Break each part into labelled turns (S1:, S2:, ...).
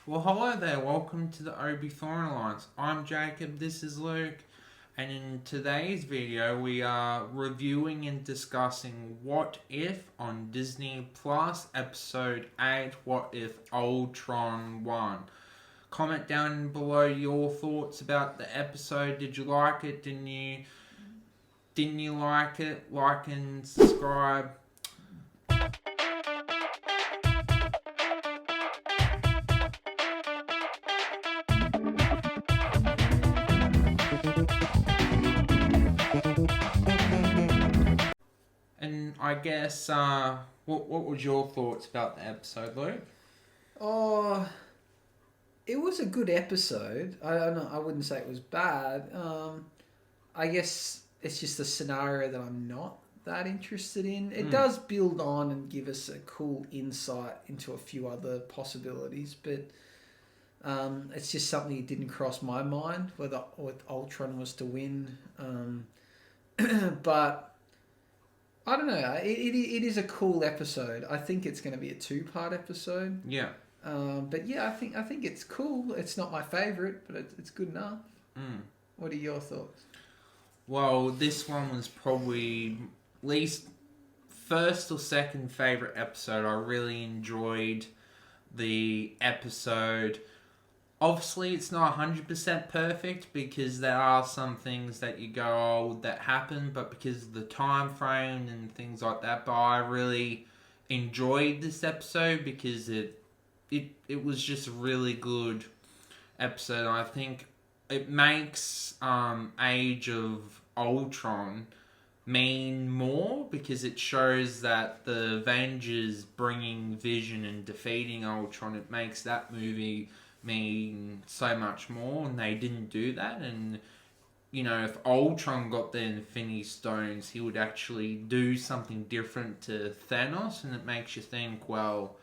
S1: Well, hello there. Welcome to the Obi Thorn Alliance. I'm Jacob. This is Luke. And in today's video, we are reviewing and discussing What If on Disney Plus, Episode 8, What If Ultron won. Comment down below your thoughts about the episode. Did you like it? Didn't you like it? Like and subscribe. And I guess, what was your thoughts about the episode, Luke?
S2: Oh, it was a good episode. I don't know. I wouldn't say it was bad. I guess it's just a scenario that I'm not that interested in. It does build on and give us a cool insight into a few other possibilities, but it's just something that didn't cross my mind whether Ultron was to win. But I don't know. It is a cool episode. I think it's going to be a 2-part episode.
S1: Yeah.
S2: But yeah, I think it's cool. It's not my favourite, but it's good enough. What are your thoughts?
S1: Well, this one was probably least first or second favourite episode. I really enjoyed the episode. Obviously, it's not 100% perfect because there are some things that you go, oh, that happen, but because of the time frame and things like that. But I really enjoyed this episode because it was just a really good episode. I think it makes Age of Ultron mean more because it shows that the Avengers bringing Vision and defeating Ultron, it makes that movie mean so much more, and they didn't do that. And you know, if Ultron got the Infinity Stones, he would actually do something different to Thanos, and it makes you think, well,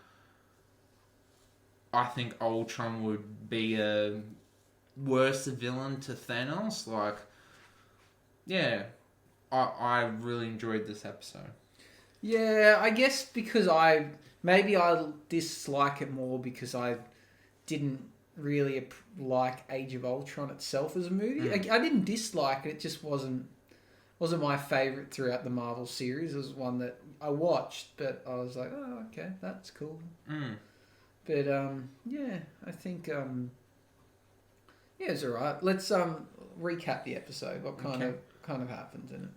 S1: I think Ultron would be a worse villain to Thanos. Like, yeah, I really enjoyed this episode.
S2: Yeah, I guess because I dislike it more because I didn't really like Age of Ultron itself as a movie. I didn't dislike it. It just wasn't my favourite throughout the Marvel series. It was one that I watched, but I was like, oh, okay, that's cool. But yeah, I think yeah, it's alright. Let's recap the episode. What kind of happens in it?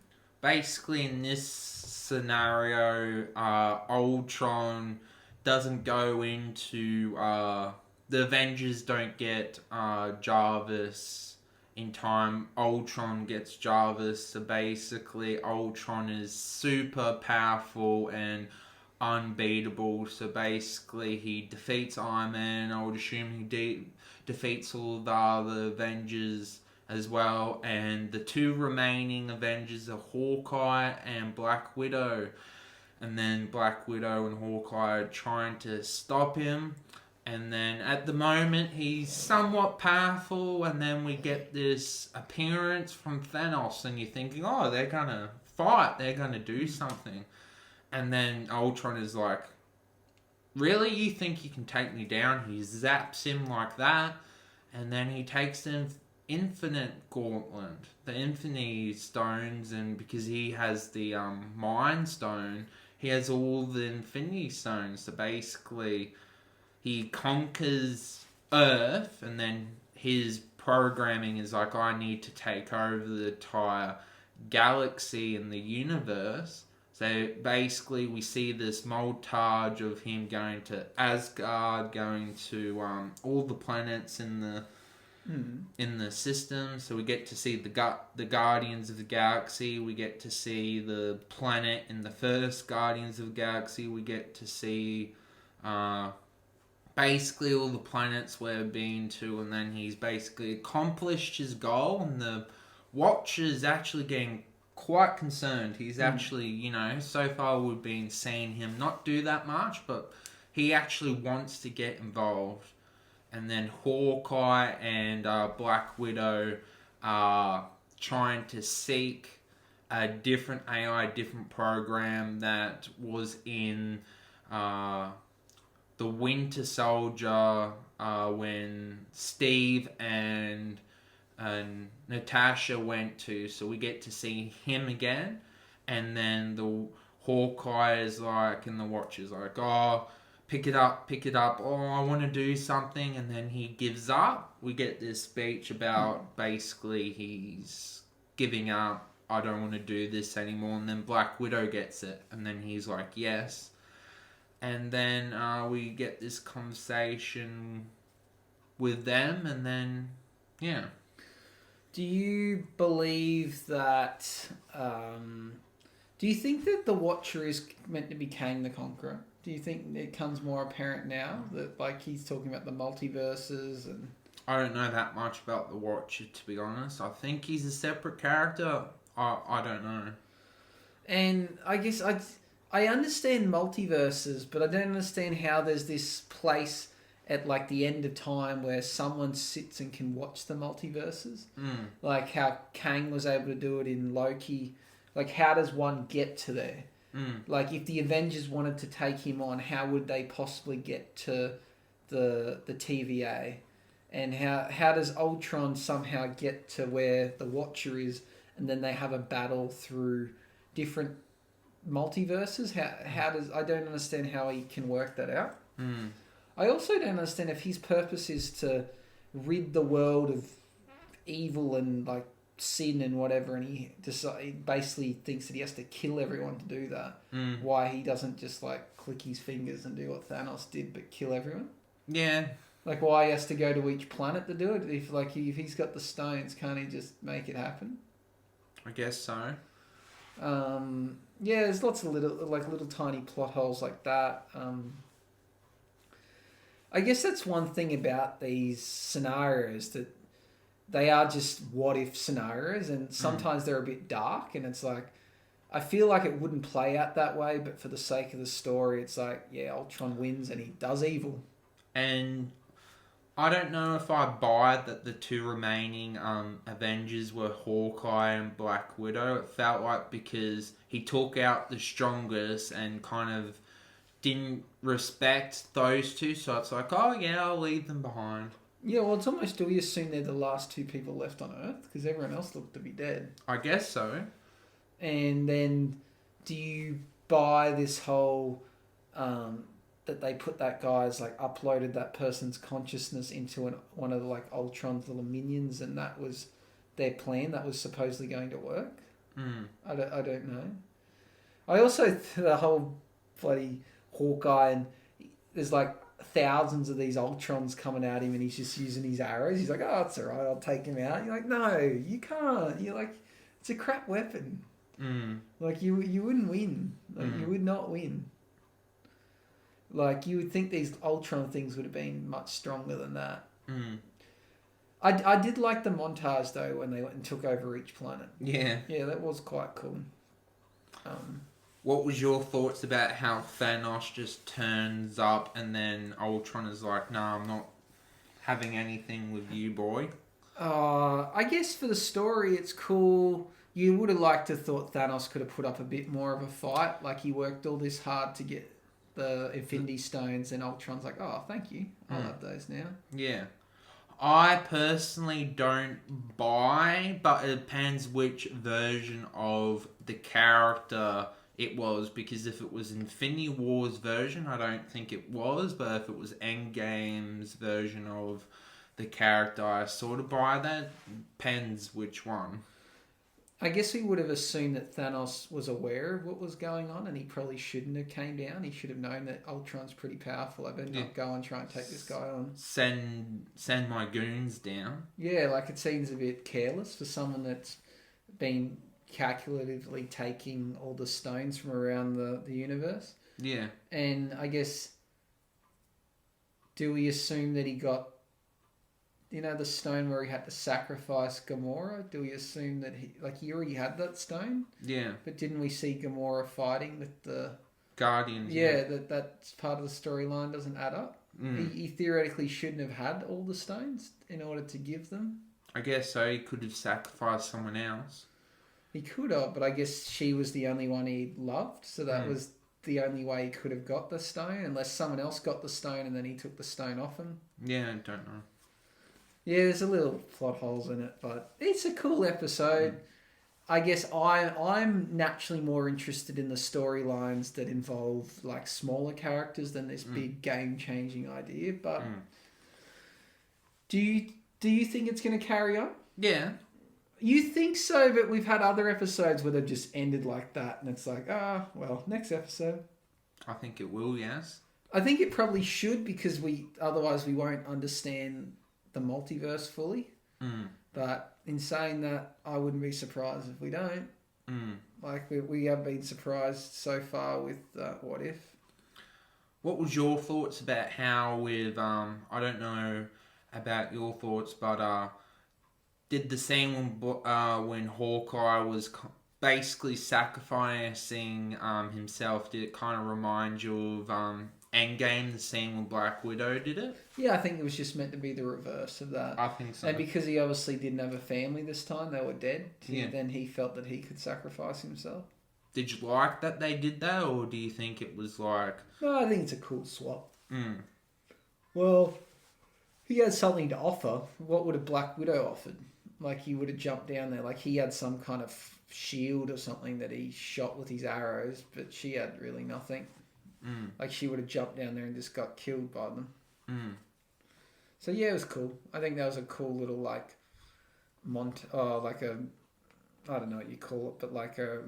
S1: Basically, in this scenario, Ultron doesn't go into the Avengers don't get Jarvis in time. Ultron gets Jarvis, so basically Ultron is super powerful and unbeatable. So basically he defeats Iron Man. I would assume he defeats all the other Avengers as well. And the two remaining Avengers are Hawkeye and Black Widow. And then Black Widow and Hawkeye are trying to stop him. And then at the moment, he's somewhat powerful. And then we get this appearance from Thanos. And you're thinking, oh, they're going to fight. They're going to do something. And then Ultron is like, really? You think you can take me down? He zaps him like that. And then he takes the Infinite Gauntlet, the Infinity Stones. And because he has the Mind Stone, he has all the Infinity Stones. So basically, he conquers Earth, and then his programming is like, I need to take over the entire galaxy and the universe. So basically, we see this montage of him going to Asgard, going to all the planets in the system. So we get to see the Guardians of the Galaxy. We get to see the planet in the first Guardians of the Galaxy. We get to see basically all the planets we've been to, and then he's basically accomplished his goal, and the Watcher's actually getting quite concerned. He's actually, you know, so far we've been seeing him not do that much, but he actually wants to get involved. And then Hawkeye and Black Widow are trying to seek a different AI, different program that was in the Winter Soldier when Steve and Natasha went to, so we get to see him again, and then the Hawkeye is like, and the Watcher's like, oh, pick it up, oh, I want to do something, and then he gives up. We get this speech about basically he's giving up, I don't want to do this anymore, and then Black Widow gets it, and then he's like, yes. And then we get this conversation with them, and then, yeah.
S2: Do you believe that... do you think that the Watcher is meant to be Kang the Conqueror? Do you think it comes more apparent now that, like, he's talking about the multiverses and...
S1: I don't know that much about the Watcher, to be honest. I think he's a separate character. I don't know.
S2: And I guess I understand multiverses, but I don't understand how there's this place at, like, the end of time where someone sits and can watch the multiverses. Like how Kang was able to do it in Loki. Like, how does one get to there? Like, if the Avengers wanted to take him on, how would they possibly get to the TVA? And how does Ultron somehow get to where the Watcher is, and then they have a battle through different multiverses? How does... I don't understand how he can work that out. I also don't understand if his purpose is to rid the world of evil and, like, sin and whatever, and he basically thinks that he has to kill everyone to do that. Why he doesn't just, like, click his fingers and do what Thanos did but kill everyone?
S1: Yeah.
S2: Like, why he has to go to each planet to do it? If he's got the stones, can't he just make it happen?
S1: I guess so.
S2: Yeah, there's lots of little tiny plot holes like that. I guess that's one thing about these scenarios, that they are just what-if scenarios, and sometimes they're a bit dark, and it's like, I feel like it wouldn't play out that way, but for the sake of the story, it's like, yeah, Ultron wins and he does evil.
S1: And I don't know if I buy that the two remaining Avengers were Hawkeye and Black Widow. It felt like because he took out the strongest and kind of didn't respect those two, so it's like, oh yeah, I'll leave them behind.
S2: Yeah, well, it's almost, do we assume they're the last two people left on Earth? Because everyone else looked to be dead.
S1: I guess so.
S2: And then, do you buy this whole, that they put that guy's, like, uploaded that person's consciousness into one of the, like, Ultron's little minions, and that was their plan, that was supposedly going to work? I don't know. I also, the whole bloody Hawkeye, and there's, like, thousands of these Ultrons coming at him, and he's just using his arrows. He's like, oh, it's alright, I'll take him out. You're like, no, you can't. You're like, it's a crap weapon. Like, you wouldn't win. Like, you would not win. Like, you would think these Ultron things would have been much stronger than that. I did like the montage, though, when they went and took over each planet.
S1: Yeah.
S2: Yeah, that was quite cool.
S1: What was your thoughts about how Thanos just turns up and then Ultron is like, nah, I'm not having anything with you, boy?
S2: I guess for the story, it's cool. You would have liked to thought Thanos could have put up a bit more of a fight. Like, he worked all this hard to get the Infinity Stones, and Ultron's like, oh, thank you. I'll have those now.
S1: Yeah. I personally don't buy, but it depends which version of the character it was, because if it was Infinity War's version, I don't think it was, but if it was Endgame's version of the character, I sort of buy that. Depends which one.
S2: I guess we would have assumed that Thanos was aware of what was going on, and he probably shouldn't have came down. He should have known that Ultron's pretty powerful. I better not go and try and take this guy on.
S1: Send my goons down.
S2: Yeah, like, it seems a bit careless for someone that's been calculatively taking all the stones from around the universe.
S1: Yeah.
S2: And I guess, do we assume that he got, the stone where he had to sacrifice Gamora? Do we assume that he already had that stone?
S1: Yeah.
S2: But didn't we see Gamora fighting with the
S1: Guardians?
S2: Yeah, that's part of the storyline doesn't add up. He theoretically shouldn't have had all the stones in order to give them.
S1: I guess so. He could have sacrificed someone else.
S2: He could have, but I guess she was the only one he loved, so that was the only way he could have got the stone, unless someone else got the stone and then he took the stone off him.
S1: Yeah, I don't know.
S2: Yeah, there's a little plot holes in it, but it's a cool episode. I guess I'm naturally more interested in the storylines that involve like smaller characters than this big game changing idea. But do you think it's going to carry on?
S1: Yeah.
S2: You think so, but we've had other episodes where they've just ended like that, and it's like, well, next episode.
S1: I think it will, yes.
S2: I think it probably should, because otherwise we won't understand the multiverse fully. But in saying that, I wouldn't be surprised if we don't. Like we have been surprised so far with What If.
S1: What was your thoughts about how with I don't know about your thoughts, but did the scene when Hawkeye was basically sacrificing himself, did it kind of remind you of Endgame, the scene with Black Widow, did it?
S2: Yeah, I think it was just meant to be the reverse of that.
S1: I think so.
S2: And because he obviously didn't have a family this time, they were dead,
S1: Yeah.
S2: then he felt that he could sacrifice himself.
S1: Did you like that they did that, or do you think it was like...
S2: No, I think it's a cool swap. Well, he had something to offer. What would a Black Widow offered? Like, he would have jumped down there. Like, he had some kind of shield or something that he shot with his arrows, but she had really nothing. Like, she would have jumped down there and just got killed by them. So, yeah, it was cool. I think that was a cool little, like, like a... I don't know what you call it, but like a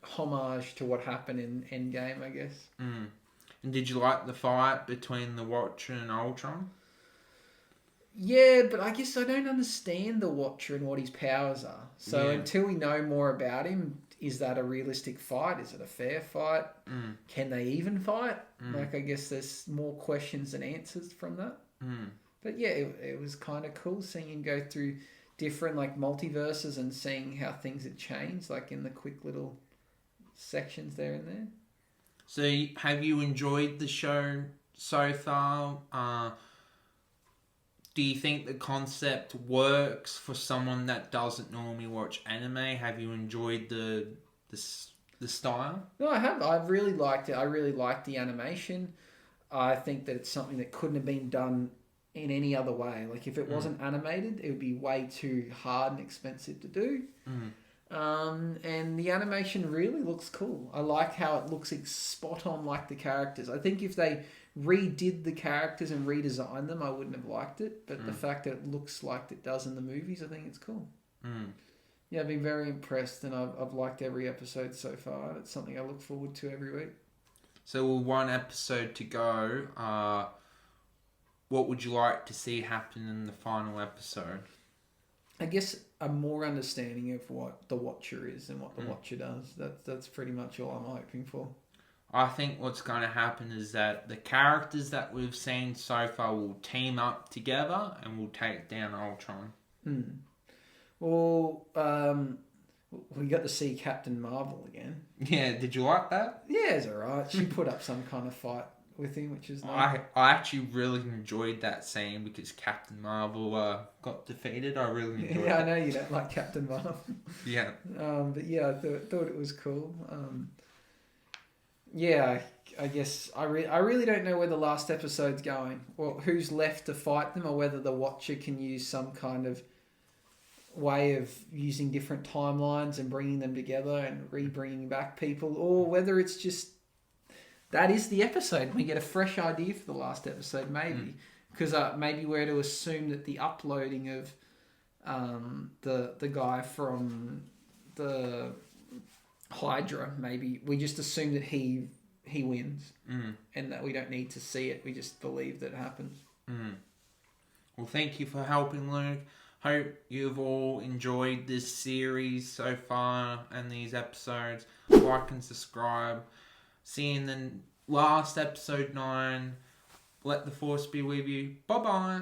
S2: homage to what happened in Endgame, I guess.
S1: And did you like the fight between the Watcher and Ultron?
S2: Yeah, but I guess I don't understand the Watcher and what his powers are. So until we know more about him, is that a realistic fight? Is it a fair fight? Can they even fight? Like, I guess there's more questions than answers from that. But yeah, it was kind of cool seeing him go through different like multiverses and seeing how things had changed, like in the quick little sections there and there.
S1: So have you enjoyed the show so far? Do you think the concept works for someone that doesn't normally watch anime? Have you enjoyed the style?
S2: No, I have. I've really liked it. I really liked the animation. I think that it's something that couldn't have been done in any other way. Like, if it wasn't animated, it would be way too hard and expensive to do. And the animation really looks cool. I like how it looks spot on like the characters. I think if they redid the characters and redesigned them, I wouldn't have liked it. But the fact that it looks like it does in the movies, I think it's cool. Yeah, I've been very impressed, and I've liked every episode so far. It's something I look forward to every week.
S1: So with one episode to go, what would you like to see happen in the final episode?
S2: I guess a more understanding of what the Watcher is and what the Watcher does. That's pretty much all I'm hoping for.
S1: I think what's going to happen is that the characters that we've seen so far will team up together and will take down Ultron.
S2: Well, we got to see Captain Marvel again.
S1: Yeah, did you like that?
S2: Yeah, it's alright. She put up some kind of fight with him, which is nice.
S1: I actually really enjoyed that scene because Captain Marvel got defeated. I really enjoyed it.
S2: Yeah, I know you don't like Captain Marvel.
S1: Yeah.
S2: But yeah, I thought it was cool. Yeah, I guess I really don't know where the last episode's going, or who's left to fight them, or whether the Watcher can use some kind of way of using different timelines and bringing them together and re-bringing back people, or whether it's just that is the episode. We get a fresh idea for the last episode, maybe, because maybe we're to assume that the uploading of the guy from the Hydra, maybe we just assume that he wins, and that we don't need to see it. We just believe that it happens.
S1: Well, thank you for helping, Luke. Hope you've all enjoyed this series so far and these episodes. Like and subscribe. See you in the last episode 9. Let the Force be with you. Bye bye.